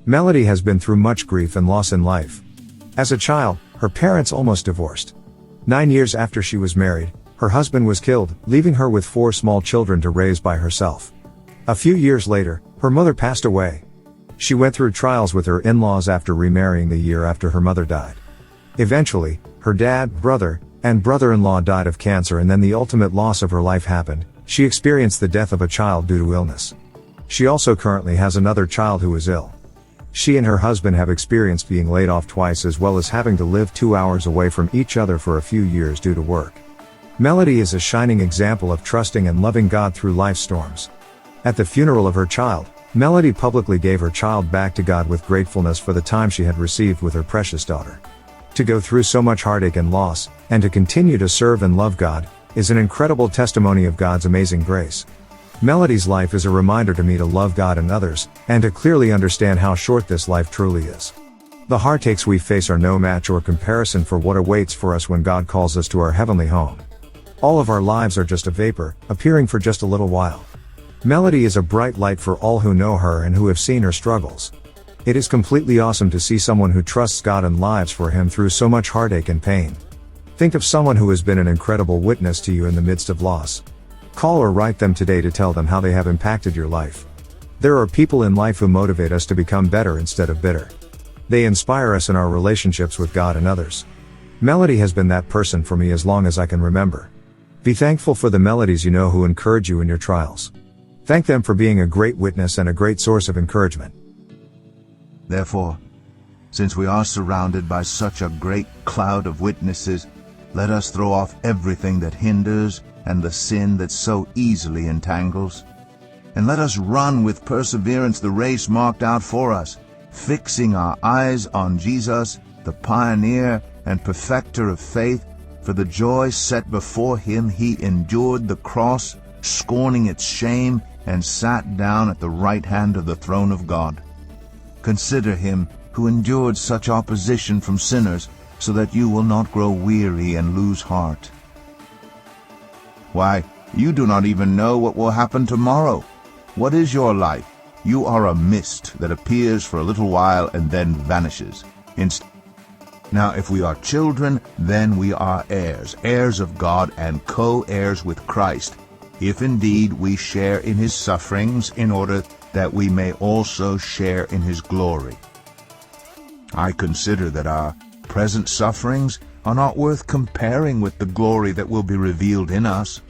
Melody has been through much grief and loss in life. As a child, her parents almost divorced. 9 years after she was married, her husband was killed, leaving her with 4 small children to raise by herself. A few years later, her mother passed away. She went through trials with her in-laws after remarrying the year after her mother died. Eventually, her dad, brother, and brother-in-law died of cancer, and then the ultimate loss of her life happened. She experienced the death of a child due to illness. She also currently has another child who is ill. She and her husband have experienced being laid off twice, as well as having to live 2 hours away from each other for a few years due to work. Melody is a shining example of trusting and loving God through life's storms. At the funeral of her child, Melody publicly gave her child back to God with gratefulness for the time she had received with her precious daughter. To go through so much heartache and loss, and to continue to serve and love God, is an incredible testimony of God's amazing grace. Melody's life is a reminder to me to love God and others, and to clearly understand how short this life truly is. The heartaches we face are no match or comparison for what awaits for us when God calls us to our heavenly home. All of our lives are just a vapor, appearing for just a little while. Melody is a bright light for all who know her and who have seen her struggles. It is completely awesome to see someone who trusts God and lives for Him through so much heartache and pain. Think of someone who has been an incredible witness to you in the midst of loss. Call or write them today to tell them how they have impacted your life. There are people in life who motivate us to become better instead of bitter. They inspire us in our relationships with God and others. Melody has been that person for me as long as I can remember. Be thankful for the Melodies you know who encourage you in your trials. Thank them for being a great witness and a great source of encouragement. Therefore, since we are surrounded by such a great cloud of witnesses, let us throw off everything that hinders and the sin that so easily entangles. And let us run with perseverance the race marked out for us, fixing our eyes on Jesus, the pioneer and perfecter of faith. For the joy set before Him He endured the cross, scorning its shame, and sat down at the right hand of the throne of God. Consider Him who endured such opposition from sinners, so that you will not grow weary and lose heart. Why, you do not even know what will happen tomorrow. What is your life? You are a mist that appears for a little while and then vanishes. Now if we are children, then we are heirs, heirs of God and co-heirs with Christ, if indeed we share in His sufferings, in order that we may also share in His glory. I consider that our present sufferings are not worth comparing with the glory that will be revealed in us.